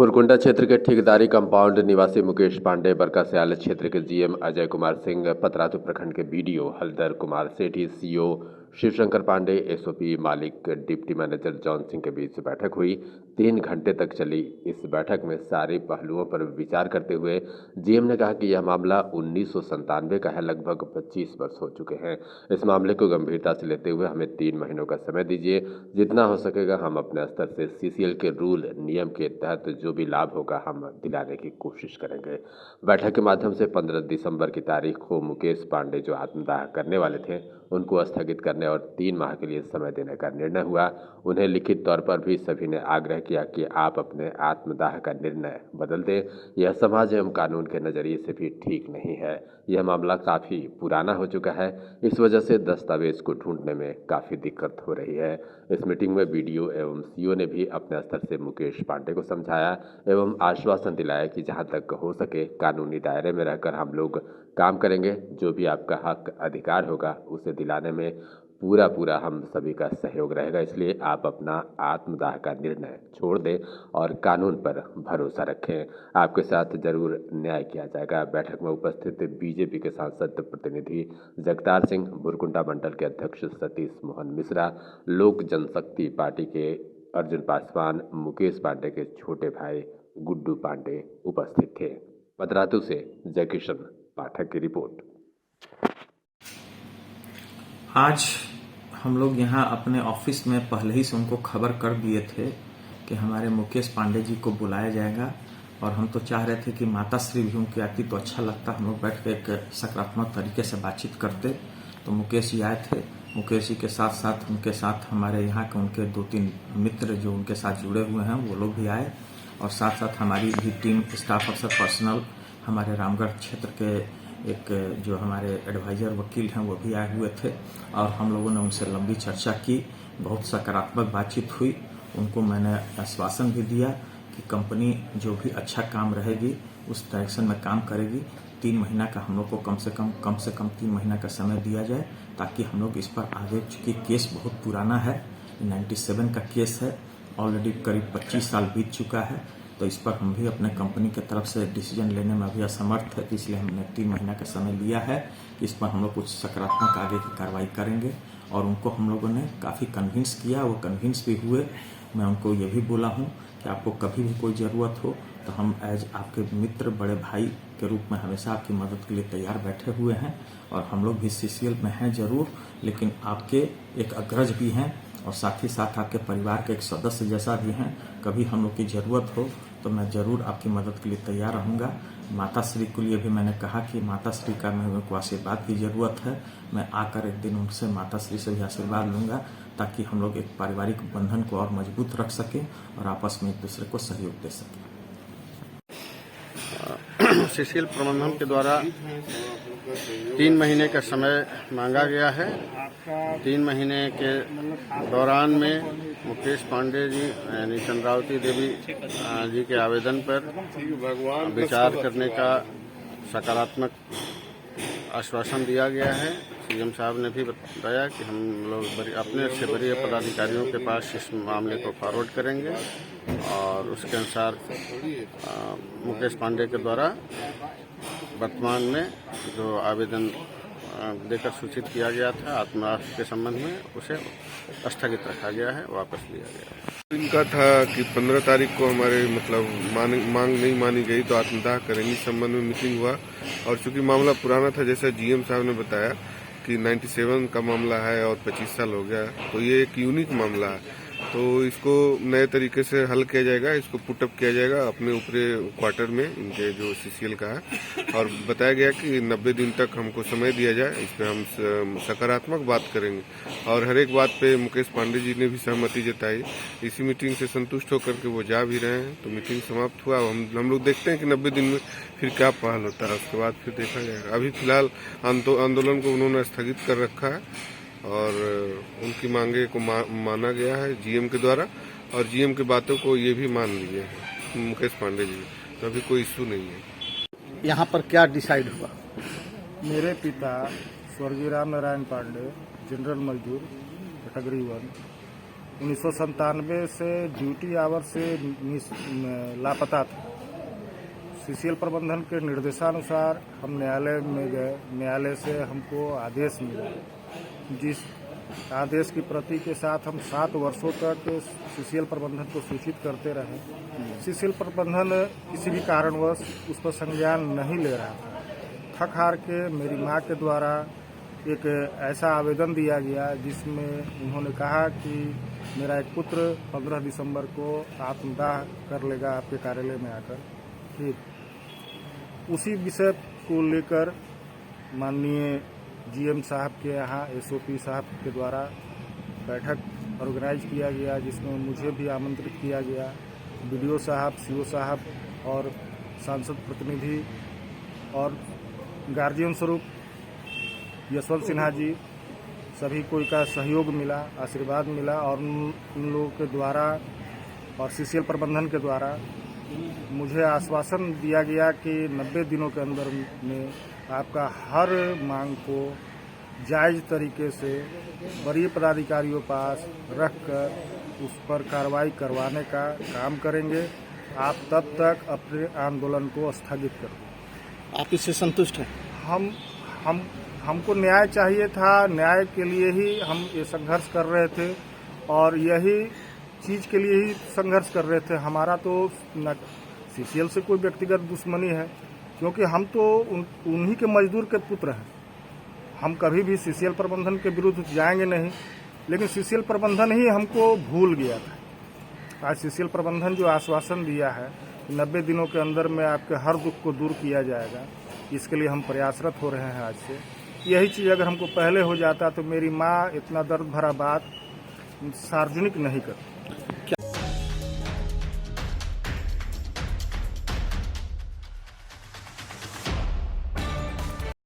पुरकुंडा क्षेत्र के ठेकेदारी कंपाउंड निवासी मुकेश पांडे, बरका सयाल क्षेत्र के जीएम अजय कुमार सिंह, पतरातू प्रखंड के बीडीओ हलदर कुमार सेठी, सीओ शिवशंकर पांडे, एसओपी मालिक डिप्टी मैनेजर जॉन सिंह के बीच बैठक हुई। 3 घंटे तक चली इस बैठक में सारे पहलुओं पर विचार करते हुए जीएम ने कहा कि यह मामला 1997 का है, लगभग 25 वर्ष हो चुके हैं। इस मामले को गंभीरता से लेते हुए हमें 3 महीनों का समय दीजिए। जितना हो सकेगा हम अपने स्तर से सीसीएल के रूल नियम के तहत जो भी लाभ होगा हम दिलाने की कोशिश करेंगे। बैठक के माध्यम से 15 दिसंबर की तारीख को मुकेश पांडे जो आत्मदाह करने वाले थे उनको स्थगित करने और 3 माह के लिए समय देने का निर्णय हुआ। उन्हें लिखित तौर पर भी सभी ने आग्रह किया कि आप अपने आत्मदाह का निर्णय बदल दें। यह समाज एवं कानून के नज़रिए से भी ठीक नहीं है। यह मामला काफ़ी पुराना हो चुका है, इस वजह से दस्तावेज को ढूंढने में काफ़ी दिक्कत हो रही है। इस मीटिंग में बीडीओ एवं सीओ ने भी अपने स्तर से मुकेश पांडे को समझाया एवं आश्वासन दिलाया कि जहां तक हो सके कानूनी दायरे में रहकर हम लोग काम करेंगे। जो भी आपका हक अधिकार होगा उसे दिलाने में पूरा हम सभी का सहयोग रहेगा। इसलिए आप अपना आत्मदाह का निर्णय छोड़ दें और कानून पर भरोसा रखें। आपके साथ जरूर न्याय किया जाएगा। बैठक में उपस्थित बीजेपी के सांसद प्रतिनिधि जगतार सिंह, बुरकुंडा मंडल के अध्यक्ष सतीश मोहन मिश्रा, लोक जनशक्ति पार्टी के अर्जुन पासवान, मुकेश पांडे के छोटे भाई गुड्डू पांडे उपस्थित थे। पतरातू से जयकिशन पाठक की रिपोर्ट। आज हम लोग यहाँ अपने ऑफिस में पहले ही से उनको खबर कर दिए थे कि हमारे मुकेश पांडे जी को बुलाया जाएगा और हम तो चाह रहे थे कि माता श्री भी उनकी आती तो अच्छा लगता, हम लोग बैठ के एक सकारात्मक तरीके से बातचीत करते। तो मुकेश जी आए थे। मुकेश जी के साथ साथ उनके साथ हमारे यहाँ के उनके 2-3 मित्र जो उनके साथ जुड़े हुए हैं वो लोग भी आए और साथ साथ हमारी भी टीम, स्टाफ अफसर, पर्सनल, हमारे रामगढ़ क्षेत्र के एक जो हमारे एडवाइजर वकील हैं वो भी आए हुए थे और हम लोगों ने उनसे लंबी चर्चा की। बहुत सकारात्मक बातचीत हुई। उनको मैंने आश्वासन भी दिया कि कंपनी जो भी अच्छा काम रहेगी उस डायरेक्शन में काम करेगी। 3 महीना का हम लोग को कम से कम 3 महीना का समय दिया जाए ताकि हम लोग इस पर आगे, चूँकि केस बहुत पुराना है, 97 का केस है, ऑलरेडी करीब 25 साल बीत चुका है, तो इस पर हम भी अपने कंपनी की तरफ से डिसीजन लेने में अभी असमर्थ है। इसलिए हमने 3 महीना का समय लिया है कि इस पर हम लोग कुछ सकारात्मक आगे की कार्रवाई करेंगे और उनको हम लोगों ने काफ़ी कन्विंस किया, वो कन्विंस भी हुए। मैं उनको ये भी बोला हूँ कि आपको कभी भी कोई ज़रूरत हो तो हम एज आपके मित्र, बड़े भाई के रूप में हमेशा आपकी मदद के लिए तैयार बैठे हुए हैं और हम लोग भी सीसीएल में हैं ज़रूर, लेकिन आपके एक अग्रज भी हैं और साथ ही साथ आपके परिवार के एक सदस्य जैसा भी हैं। कभी हम लोग की ज़रूरत हो तो मैं ज़रूर आपकी मदद के लिए तैयार रहूँगा। माता श्री के लिए भी मैंने कहा कि माता श्री का मेरे को आशीर्वाद की ज़रूरत है। मैं आकर एक दिन उनसे माता श्री से भी आशीर्वाद लूँगा ताकि हम लोग एक पारिवारिक बंधन को और मजबूत रख सकें और आपस में एक दूसरे को सहयोग दे सकें। सीसीएल प्रबंधन के द्वारा 3 महीने का समय मांगा गया है। 3 महीने के दौरान में मुकेश पांडे जी यानी चंद्रावती देवी जी के आवेदन पर विचार करने का सकारात्मक आश्वासन दिया गया है। सीएम साहब ने भी बताया कि हम लोग अपने से वरीय पदाधिकारियों के पास इस मामले को फॉरवर्ड करेंगे और उसके अनुसार मुकेश पांडे के द्वारा वर्तमान में जो आवेदन देकर सूचित किया गया था आत्मदाह के संबंध में, उसे स्थगित रखा गया है, वापस लिया गया। इनका था कि 15 तारीख को हमारे मांग नहीं मानी गई तो आत्मदाह करेंगे, इस संबंध में मीटिंग हुआ। और चूंकि मामला पुराना था, जैसा जीएम साहब ने बताया कि 97 का मामला है और 25 साल हो गया, तो ये एक यूनिक मामला है, तो इसको नए तरीके से हल किया जाएगा। इसको पुटअप किया जाएगा अपने ऊपरी क्वार्टर में, इनके जो सीसीएल का है, और बताया गया कि 90 दिन तक हमको समय दिया जाए। इस पर हम सकारात्मक बात करेंगे और हर एक बात पे मुकेश पांडे जी ने भी सहमति जताई। इसी मीटिंग से संतुष्ट होकर के वो जा भी रहे हैं। तो मीटिंग समाप्त हुआ। हम लोग देखते हैं कि 90 दिन में फिर क्या पहल होता है, उसके बाद फिर देखा जाएगा। अभी फिलहाल आंदोलन को उन्होंने स्थगित कर रखा है और उनकी मांगे को माना गया है जीएम के द्वारा और जीएम की बातों को ये भी मान लिए हैं मुकेश पांडे जी, तो अभी कोई इश्यू नहीं है। यहाँ पर क्या डिसाइड हुआ? मेरे पिता स्वर्गीय राम नारायण पांडे, जनरल मजदूर, कैटेगरी 1, 1997 से ड्यूटी आवर से लापता था। सीसीएल प्रबंधन के निर्देशानुसार हम न्यायालय में गए। न्यायालय से हमको आदेश मिला, जिस आदेश की प्रति के साथ हम 7 वर्षों तक सीसीएल प्रबंधन को सूचित करते रहे। सीसीएल प्रबंधन किसी भी कारणवश उस पर संज्ञान नहीं ले रहा था। थक हार के मेरी मां के द्वारा एक ऐसा आवेदन दिया गया जिसमें उन्होंने कहा कि मेरा एक पुत्र 15 दिसंबर को आत्मदाह कर लेगा आपके कार्यालय में आकर। ठीक उसी विषय को लेकर माननीय जीएम साहब के यहाँ एसओपी साहब के द्वारा बैठक ऑर्गेनाइज किया गया, जिसमें मुझे भी आमंत्रित किया गया। बीडीओ साहब, सीओ साहब और सांसद प्रतिनिधि और गार्जियन स्वरूप यशवंत सिन्हा जी, सभी कोई का सहयोग मिला, आशीर्वाद मिला और उन लोगों के द्वारा और सीसीएल प्रबंधन के द्वारा मुझे आश्वासन दिया गया कि 90 दिनों के अंदर में आपका हर मांग को जायज तरीके से वरीय पदाधिकारियों पास रखकर उस पर कार्रवाई करवाने का काम करेंगे। आप तब तक अपने आंदोलन को स्थगित कर दें। आप इससे संतुष्ट हैं? हमको न्याय चाहिए था। न्याय के लिए ही हम ये संघर्ष कर रहे थे और यही चीज़ के लिए ही संघर्ष कर रहे थे। हमारा तो न सीसीएल से कोई व्यक्तिगत दुश्मनी है, क्योंकि हम तो उन्हीं के मजदूर के पुत्र हैं। हम कभी भी सीसीएल प्रबंधन के विरुद्ध जाएंगे नहीं, लेकिन सीसीएल प्रबंधन ही हमको भूल गया था। आज सीसीएल प्रबंधन जो आश्वासन दिया है 90 दिनों के अंदर में आपके हर दुख को दूर किया जाएगा, इसके लिए हम प्रयासरत हो रहे हैं आज से। यही चीज़ अगर हमको पहले हो जाता तो मेरी माँ इतना दर्द भरा बात सार्वजनिक नहीं करती।